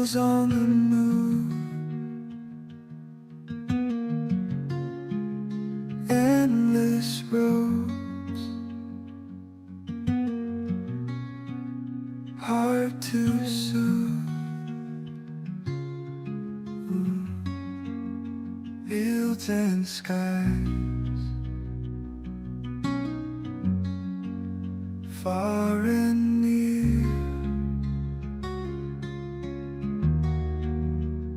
shadows on the moon, endless roads, hard to soothe. Fields and skies, far and near,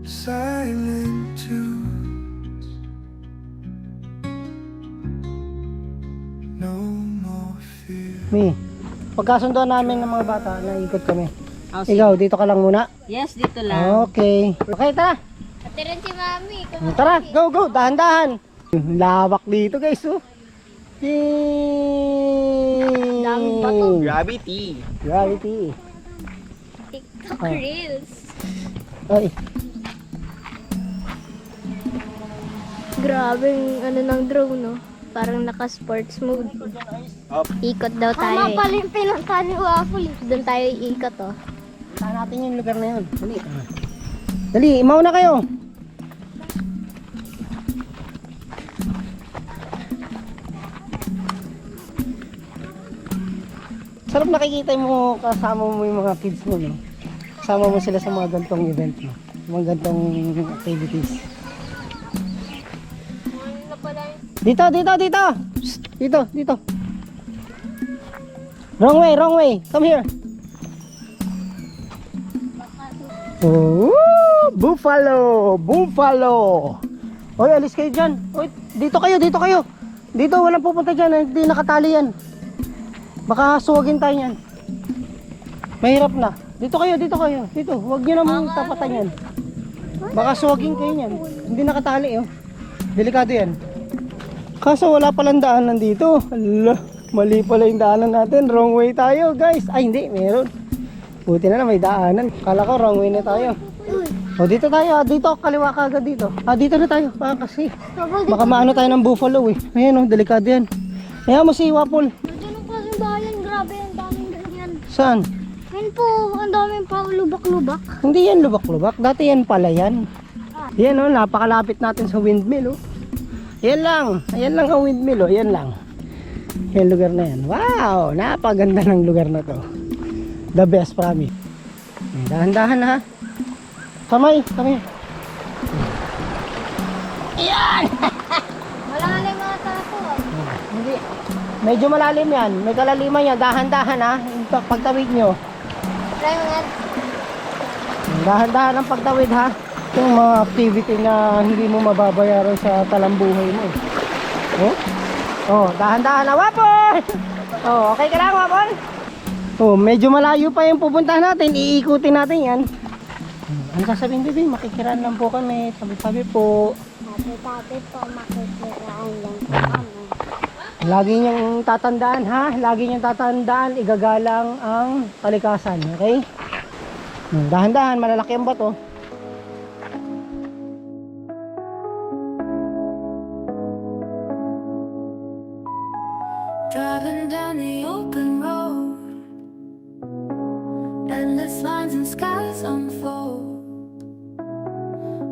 silent tunes, no more fear. Mi, pagkasunduan namin ng mga bata, naikot kami. Oh, sige. Ikaw, dito ka lang muna. Yes, dito lang. Okay. Okay, tara. Atirin si Mami. Tara, go, go. Dahan-dahan. Lawak dito, guys. Oh. Daming bato. Gravity. Gravity. TikTok Ah. Reels. Ay, Grabe yung ano ng drone, no? Parang naka-sports mode. Up. Ikot daw tayo. Pala yung pinunta ni Waffle. Doon tayo ikot, oh. puntahan natin yung lugar na yun. Dali. Dali, mauna kayo. Sarap nakikita mo, kasama mo yung mga kids mo, no? Kasama mo sila sa mga gantong event, no? Mga gantong activities. Dito, dito, dito! Psst, dito, dito. Wrong way, wrong way. Come here. Oh, buffalo! Buffalo! Hoy, alis kayo dyan. Hoy, dito kayo, dito kayo. Dito, walang pupunta dyan. Hindi nakatali yan. Baka suwagin tayo yan. Mahirap na. Dito kayo, dito kayo. Dito, huwag nyo namang tapatan yan. Baka suwagin kayo yan. Hindi nakatali, oh. Delikado yan. Kaso wala palang daanan dito. Ala, mali pala yung daanan natin. Wrong way tayo, guys. Ay, hindi, meron. Buti na lang may daanan. Kala ko wrong way na tayo. O, dito tayo. Dito, kaliwa ka agad dito. Ah, dito na tayo. Kasi baka maano tayo ng buffalo, eh. Ayan, oh, delikado yan. Ayan mo si Wapol. Diyan po yung bayan. Grabe, ang daming ganyan. Saan? Yan po, ang daming pa lubak-lubak. Hindi yan lubak-lubak. Dati yan pala yan. Yan, oh, napakalapit natin sa windmill, oh. Yan lang. Ayan lang ang windmill, oh. Yan lang. Yan lugar na yan. Wow! Napaganda ng lugar na to. The best, promise. Dahan-dahan, ha. Kamay, kamay. Yan! Malalim mga tapo. Hindi. Medyo malalim yan. May kalaliman yan. Dahan-dahan, ha. Pagtawid nyo. Try mo nga. Dahan-dahan ang pagtawid, ha. Yung mga activity na hindi mo mababayaran sa talambuhay mo. Oh? Oh, dahan-dahan na, Wapol! Oh, okay ka lang, Wapol? Oh, medyo malayo pa yung pupuntahan natin. Iikutin natin yan. Ano sasabihin, baby? Makikiraan lang po kami. Sabi-sabi po. Sabi po, makikiraan lang po kami. Lagi niyong tatandaan, ha? Lagi niyong tatandaan, igagalang ang kalikasan. Okay? Dahan-dahan, malalaki ang bato. Driving down the open road, endless lines and skies unfold.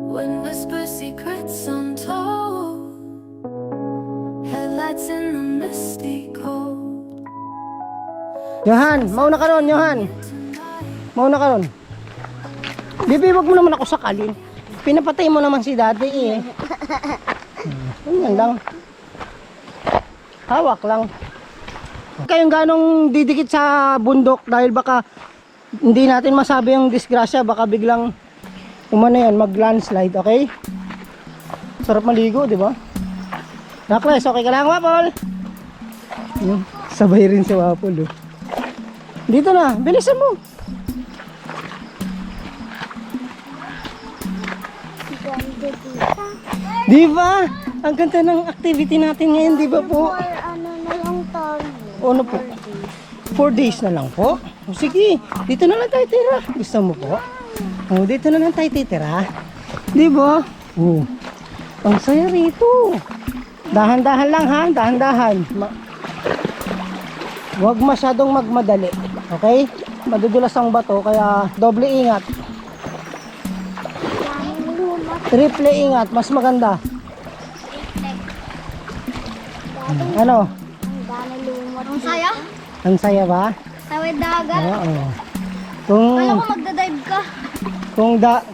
Wind whispers secrets untold, headlights in the misty cold. Johan, mauna ka ron, Johan. Mauna ka ron. Bibi, wag mo naman ako sakalin. Pinapatay mo naman si daddy, eh. Ganyan lang. Hawak lang. Kayong ganong didikit sa bundok dahil baka hindi natin masabi yung disgrasya, baka biglang umano yan, mag-landslide, okay? Sarap maligo, di ba? Nakles, okay ka lang, Wapol? Sabay rin si Wapol, oh. Dito na, bilisan mo. Di ba? Ang ganda ng activity natin ngayon, di ba po? Ano na lang tayo? Ano po? 4 days na lang po. O sige, dito na lang tayo tira. Gusto mo po? O, dito na lang tayo titira. Di ba? O, ang saya rito. Dahan-dahan lang, ha? Dahan-dahan. Huwag masyadong magmadali. Okay? Madudulas ang bato, kaya doble ingat. Triple ingat, mas maganda. Ano? Ang dami lumot. Ang saya. Ang saya ba? Tawid dagat. Oo. Kung Kala ko magdadive ka.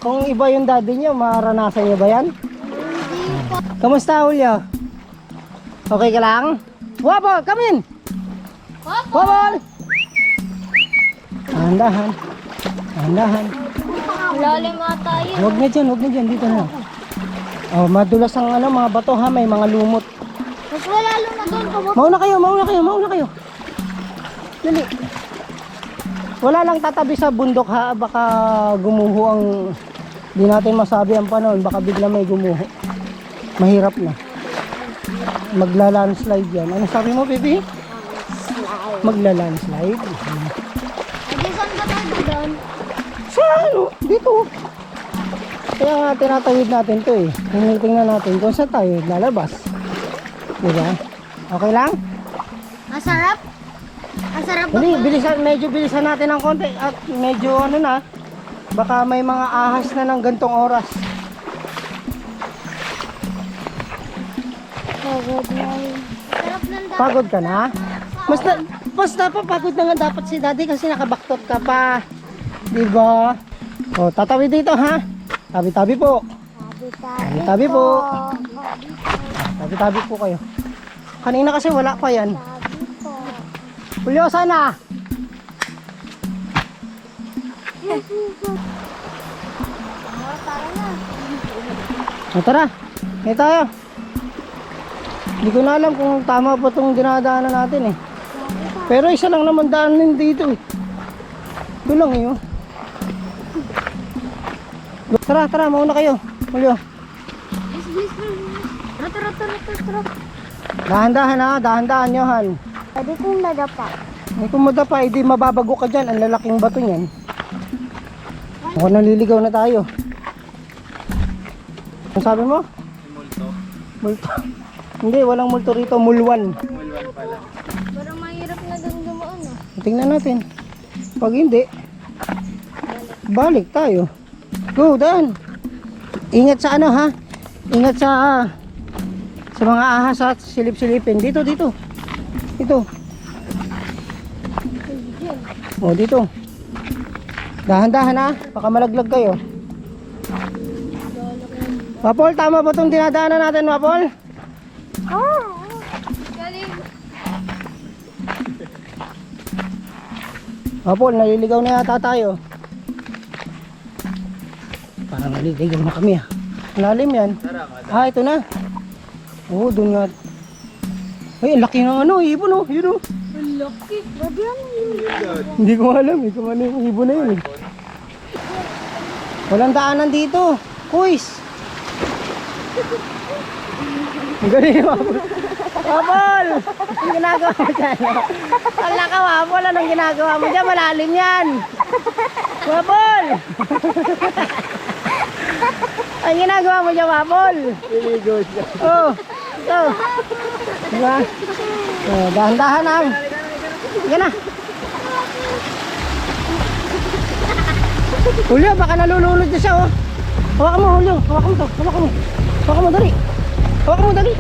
kung iba yung daddy niyo, maranasan niyo ba yan? Hindi po. Kamusta, Julio? Okay ka lang? Wabol, come in! Wabol! Dahan-dahan. Dahan-dahan. Lalim ata yun. Huwag na dyan, dito na. Oh, madulas ang ano, mga bato ha, may mga lumot. Mas malalo na doon. Mauna kayo. Dali. Wala lang tatabi sa bundok ha, baka gumuho ang, di natin masabi ang panahon, baka bigla may gumuho. Mahirap na. Magla-landslide yan. Ano sabi mo, baby? Magla-landslide. Adi, saan ba tayo doon? Sa ano? Dito. Kaya nga tinatawid natin to eh. Tingnan natin kung saan tayo lalabas. Diba? Okay lang? Masarap? Masarap ba? Hindi, medyo bilisan natin ng konti. At medyo ano na, baka may mga ahas na ng gantong oras. Pagod na yun. Sarap ng dagat. Pagod ka na? Mas napapagod na nga dapat si daddy kasi nakabaktot ka pa. Diba? O, tatawid dito ha. Tabi-tabi po. Tabi-tabi po. Tabi-tabi po kayo. Kanina kasi wala pa yan. Julio, sana. Tara na. O, tara. Ngayon tayo. Hindi ko na alam kung tama pa itong dinadaanan natin eh. Pero isa lang naman daanan dito eh. Doon lang eh. Oh. Tara, mauna kayo. Julio. Tara. Dahan-dahan ha, dahan-dahan nyo han. Pwede kong nadapa. Eh, kung madapa, hindi mababago ka dyan. Ang lalaking bato niyan. Ako naliligaw na tayo. Ang sabi mo? Multo. Multo. Hindi, walang multo rito. Mulwan. Mulwan pala. Parang mahirap na doon dumaan ah. Tingnan natin. Pag hindi, balik tayo. Go, Dan. Ingat sa ano ha. Ingat sa mga ahas at silip-silipin. Dito. Dito. O, dito. Dahan-dahan ha. Baka malaglag kayo. Mapol, tama ba itong dinadaanan natin, Mapol? Galing. Mapol, naliligaw na yata tayo. Parang naliligaw na kami ha. Lalim yan. Ito na. Oo, doon nga. Ay, ang laki ng ano, ibon oh. Yun oh. Ang laki. Ba't yan? Hindi ko alam eh kung ano yung ibon na yun eh. Walang daanan dito. Kuis. Ang galing yung Mapol. Mapol! Ang ginagawa mo dyan. Wala ka Mapol. Anong ginagawa mo dyan? Malalim yan. Mapol! Ang ginagawa mo dyan, Mapol. Iligo siya. Oh. Ito. Diba? Dahan-dahan lang. Sige na. Julio, baka nalulunod na siya oh. Hawakan mo, Julio. Hawakan mo to. Hawakan mo, dali. Hawakan mo, dali.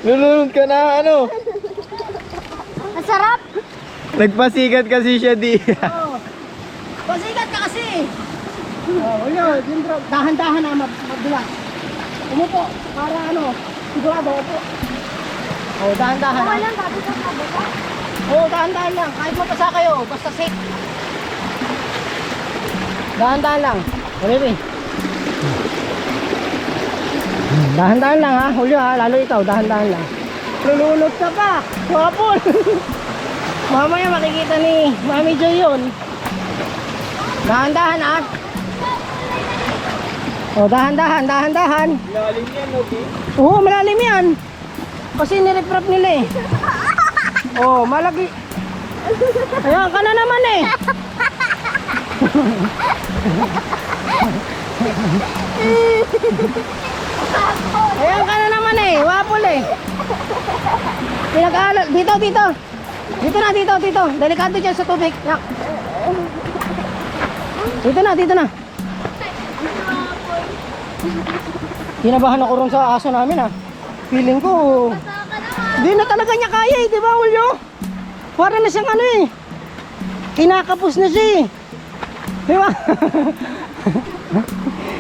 Lulunod ka na ano? Masarap. Nagpasikat kasi siya di. Pasikat ka kasi. Julio, dahan-dahan na magdulas. Umupo, para ano, sigurado upo. Dahan-dahan. Walang babi ka kabata. Dahan-dahan lang. Kahit mapasa kayo, basta safe. Dahan-dahan lang. Baby. Dahan-dahan lang ha, Julio ha, lalo ikaw, dahan-dahan lang. Lulunod ka pa, Mapol. Mamaya makikita ni Mami Joy yun. Dahan-dahan ha. Dahan-dahan. Lalim yan, okay? Oo, malalim yan. Kasi nirefrap nila eh. Malaki. Ayan ka na naman eh. Ayan ka na naman eh, wapol eh. Pinag-aaral, dito. Dito na. Delikado dyan sa tubig. Yak. Dito na. Kinabahan ako ron sa aso namin ha. Feeling ko, di na talaga niya kaya eh, di ba Julio? Para na siyang ano eh. Kinakapos na siya eh. Di ba?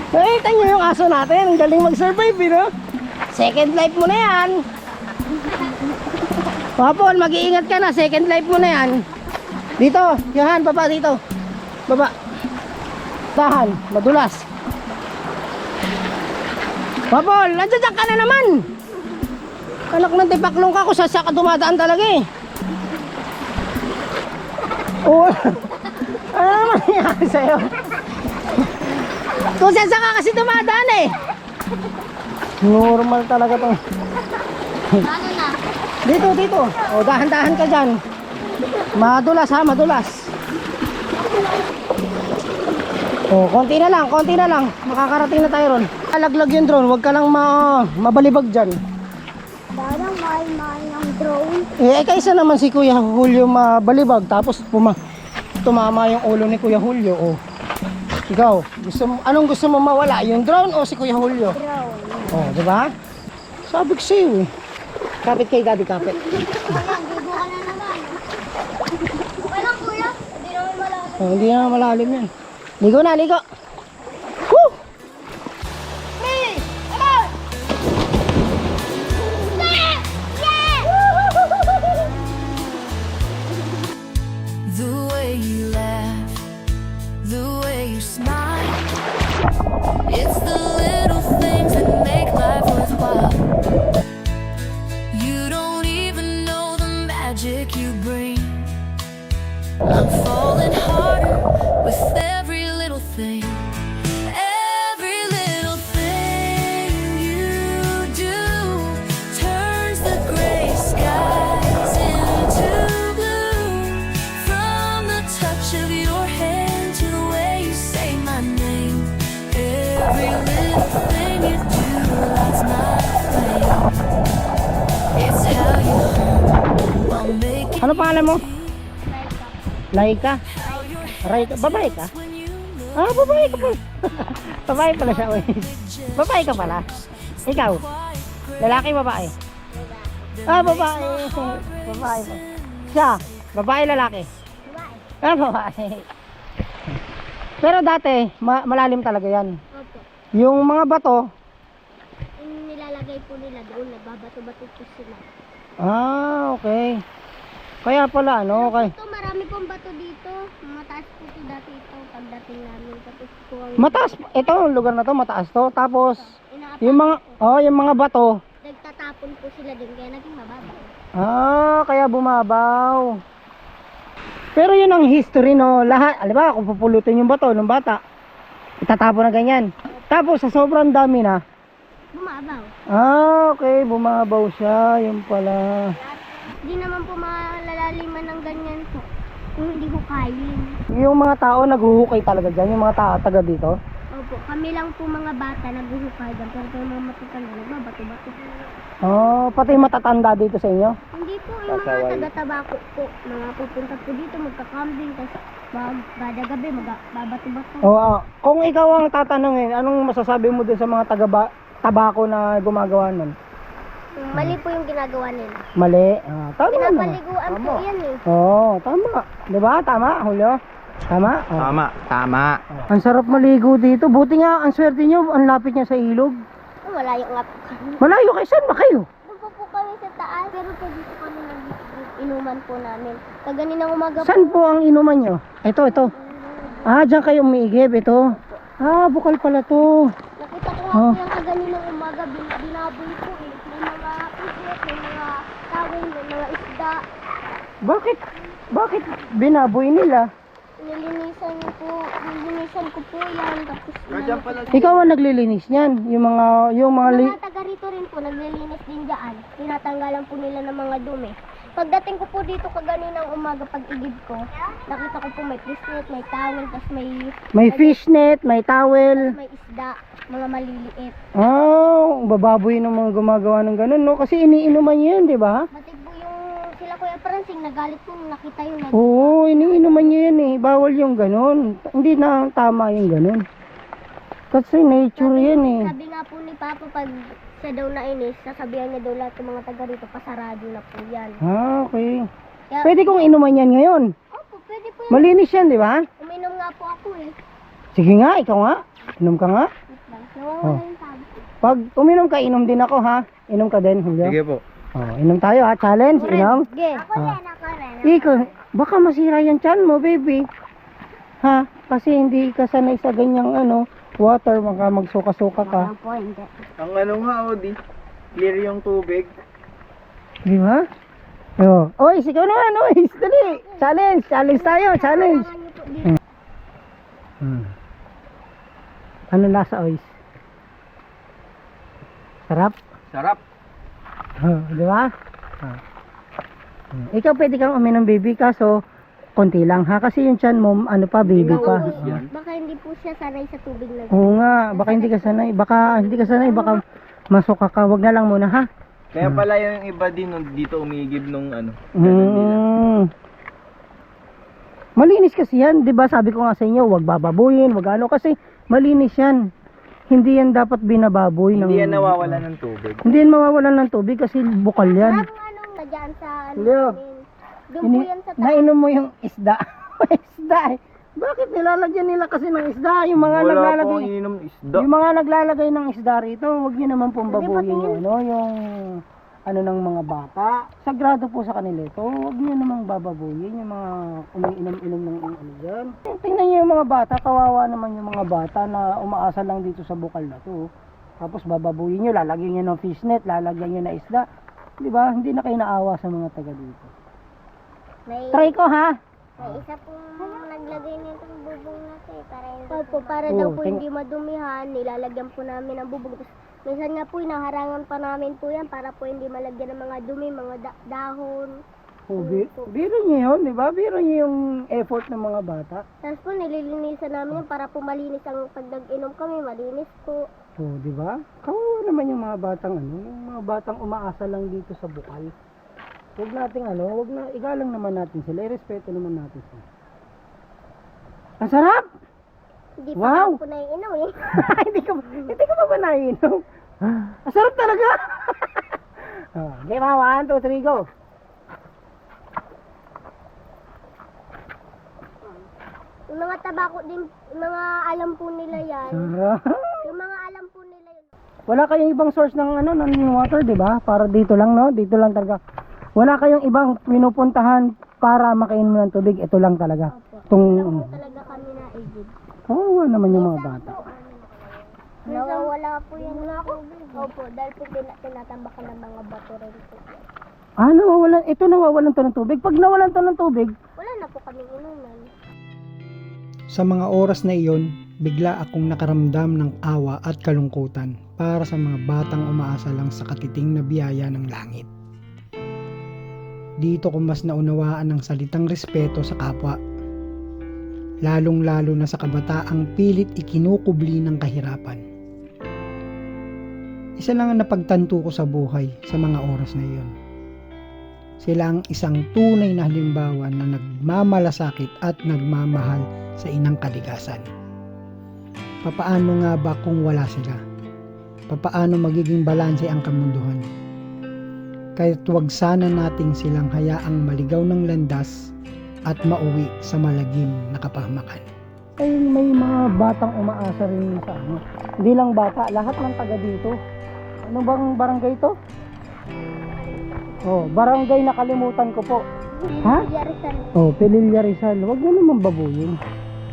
Nakita niyo yung aso natin, ang galing mag-survive eh, no? Second life mo na yan. Wapol, mag-iingat ka na, second life mo na yan. Dito, Johan, baba dito. Baba. Dahan, madulas. Wapol, nandiyan ka na naman. Anak ng tipaklong ka, kung saan ka dumadaan talaga eh. Oo. Ano naman nangyari sa'yo? Kung saan ka kasi dumadaan eh. Normal talaga to. Ano na? Dito. O, dahan-dahan ka dyan. Madulas ha, madulas. O, konti na lang. Makakarating na tayo ron. Alaglag yung drone, huwag ka lang mabalibag dyan. Parang mahal ng drone. Kaysa naman si Kuya Julio mabalibag, tapos tumama yung ulo ni Kuya Julio. O, ikaw, anong gusto mo mawala? Yung drone o si Kuya Julio? Drone. O, diba? Sabi ko sa'yo eh. Kapit kay Daddy, kapit. Ayan, gigo ka na naman. Okay lang kuya. Hindi naman malakas. Oh, hindi na malalim yan. Ligo na, ligo. Woo! Hey! Ano? Yeah! Yeah! The way you laugh, the way you smile. It's the little things that make life worthwhile. You don't even know the magic you bring. I'm falling harder with every little thing. Every little thing you do turns the gray skies into blue. From the touch of your hand to the way you say my name. Every little thing you do lights my flame. It's how you home while making Ano pangalan mo? Laika? Raika? Babae ka? Ah, babae ka pala. Babae pala siya. Oy. Babae ka pala. Ikaw? Lalaki, babae? Ah, babae. Babae pa. Siya? Babae, lalaki? Ah, babae. Pero dati, malalim talaga yan. Opo. Yung mga bato, Yung nilalagay po nila doon, nagbabato-bato po sila. okay. Kaya pala, ano, okay. Ito, marami pong bato dito. Mataas po ito dati ito pagdating namin. Tapos po ang Mataas, ito, lugar na to, mataas to. Tapos, inaapakan yung mga, yung mga bato, nagtatapon po sila din kaya naging mababa. kaya bumabaw. Pero yun ang history, no? Lahat, alam ba, kung pupulutin yung bato ng bata, itatapon na ganyan. Tapos, sa sobrang dami na, Bumabaw. okay, bumabaw siya, yun pala. Hindi naman po malalaliman ng ganyan po. Kung hindi ko kayin. Yung mga tao naghuhukay talaga dyan, yung mga tao taga dito. Opo, kami lang po mga bata naghuhukay dyan. Pero yung mga matatanda nagbabato-bato. Pati yung matatanda dito sa inyo. Hindi po, yung mga taga-tabako po. Mga pupunta po dito, magka-camping. Tapos bada gabi, magbabato-bato. Kung ikaw ang tatanungin, anong masasabi mo din sa mga taga-tabako na gumagawa nun? Mali po yung ginagawa nila. Mali. Tama naman. Pinapaliguan po yan eh. Tama. Diba? Tama, Julio? Tama? Tama. Ang sarap maligo dito. Buti nga, ang swerte nyo, ang lapit niya sa ilog. Malayo nga po kami. Malayo kayo, saan ba kayo? Doon po kami sa taas. Pero po dito kami inuman po namin. Kaganinang umaga po. Saan po ang inuman nyo? Ito. Diyan kayo umiigib. Ito. Bukal pala to. Nakita ko nga po yung kaganinang umaga. Binaboy po eh. May mga pusit, may mga tawin, may mga isda. Bakit binaboy nila? Nilinisan ko po yan. Tapos Ikaw ang naglilinis niyan. Yung mga mga taga rito rin po, naglilinis din dyan. Tinatanggalan po nila ng mga dumi. Pagdating ko po dito kaganinang umaga pag igib ko, nakita ko po may fishnet, may towel, tapos May fishnet, may towel. may isda, mga maliliit. Oh, bababoy ng mga gumagawa ng ganun, no? Kasi iniinuman niyo yun, di ba? Pati po yung sila Kuya Francing, nagalit po nung nakita yung Oo, iniinuman niyo yan eh. Bawal yung ganun. Hindi na tama yung ganun. Kasi nature yan eh. Sabi nga po ni Papa, pag siya daw nainis, sasabihan niya daw lahat ng mga taga rito, pasarado na po yan. Ah, okay. Kaya, Pwede kong inuman yan ngayon. opo, pwede po yun. Malinis yan, di ba? Uminom nga po ako eh. Sige nga, ikaw nga. Inom ka nga. Wait lang, nawawala yung sabi. Pag uminom ka, inom din ako ha. Inom ka din, Julio. Sige po. Oh, inom tayo ha. Challenge, inom. Sige. Ako Ah. rin, ako rin. Ikaw, baka masira yung tiyan mo, baby. Ha? Kasi hindi ka sanay sa ganyang water, maka magsuka-suka ka. Po, hindi. Ang ano nga, Odi. Clear yung tubig. Di ba? Oh. Oy, sigaw naman, oy. Dali. Challenge, challenge tayo, challenge. Kailangan niyo po dito. Ano lasa, oy? Sarap? Sarap. Di ba? Ikaw pwede kang uminom, baby, kaso konti lang ha. Kasi yung tiyan mo, baby pa. Baka hindi po siya sanay sa tubig na Oo nga, baka hindi ka sanay. Baka masuka ka. Wag na lang muna ha. Kaya pala yung iba din dito umigib nung ano. Ganun nila. Malinis kasi yan. 'Di ba sabi ko nga sa inyo, wag bababuyin, wag kasi malinis yan. Hindi yan dapat binababoy. Hindi yan nawawala ng tubig. Hindi yan mawawalan ng tubig kasi bukal yan. Anong dyan sa Leo, doon po yan sa nainom mo yung isda. Isda eh. Bakit nilalagyan nila kasi ng isda? Yung mga Wala pong naglalagay, ininom isda. yung mga naglalagay ng isda rito, wag niyo naman pong babuyin yung yung ng mga bata. Sagrado po sa kanila ito. Wag niyo namang bababuyin yung mga umiinom-inom ng dyan. Tingnan niyo yung mga bata, kawawa naman yung mga bata na umaasa lang dito sa bukal na to. Tapos bababuyin niyo, lalagyan niyo ng fishnet, lalagyan niyo na isda. Di ba? Hindi na kayo naawa sa mga taga dito. may, Try ko ha. may isa pong naglagay nitong bubong na to para hindi Opo, para daw po hindi madumihan, nilalagyan po namin ang bubong. Tapos, minsan nga po, inaharangan pa namin po yan para po hindi malagyan ng mga dumi, mga dahon. Oh, biro niyo yun, di ba? Biro niyo yung effort ng mga bata. Tapos po, nililinisan namin yan para po malinis ang pag nag-inom kami, malinis po. Oh, di ba? Kawawa naman yung mga batang yung mga batang umaasa lang dito sa bukal. Huwag nating huwag na, igalang naman natin sila, irespeto naman natin sila. Ang sarap! Hindi pa Wow! po naiinom eh. hindi ka pa naiinom? Ang sarap talaga! Game ha, 1, 2, 3, go! Yung mga tabako din, mga alam po nila yan. Sarap! Yung mga alam po nila yun. Wala kayong ibang source ng ng water, di ba? Para dito lang, no? Dito lang talaga. Wala kayong ibang pinupuntahan para makainom ng tubig. Ito lang talaga. Wala po talaga kami na igib. Kawawa naman yung mga bata. Nawawala po yung tubig. Opo, dahil po tinatambakan ng mga bato rin po. Nawawalan. Ito nawawalan to ng tubig. Pag nawalan to ng tubig, Wala na po kaming inuman. Sa mga oras na iyon, bigla akong nakaramdam ng awa at kalungkutan para sa mga batang umaasa lang sa katiting na biyaya ng langit. Dito ko mas naunawaan ang salitang respeto sa kapwa, lalong-lalo na sa kabataang pilit ikinukubli ng kahirapan. Isa lang ang napagtanto ko sa buhay sa mga oras na iyon. Sila ang isang tunay na halimbawa na nagmamalasakit at nagmamahal sa inang kalikasan. Papaano nga ba kung wala sila? Papaano magiging balanse ang kamunduhan? Kaya't huwag sana nating silang hayaang maligaw ng landas at mauwi sa malagim na kapahamakan. ay may mga batang umaasa rin sa Hindi lang bata, lahat ng taga dito. Ano bang barangay to? Oh, barangay nakalimutan ko po. Ha? Yarisan. Oh, Pililya Rizal. Huwag na naman babuyin.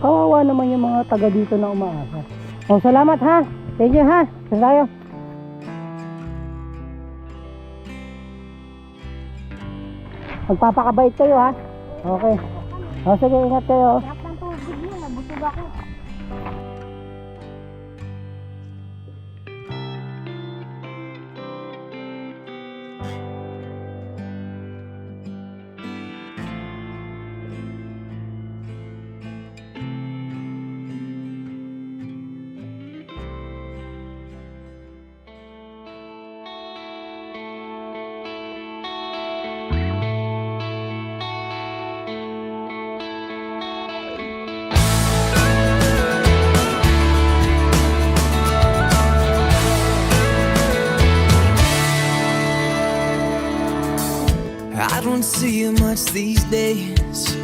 Kawawa naman yung mga taga dito na umaasa. Oh, salamat ha. Thank you ha. Tayo. Magpapakabait kayo ha. Okay. Oh, sige, ingat kayo. Sarap ng tubig mo, nabusog ako. don't see you much these days,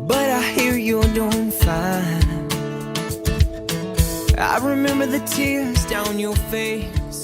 but I hear you're doing fine. I remember the tears down your face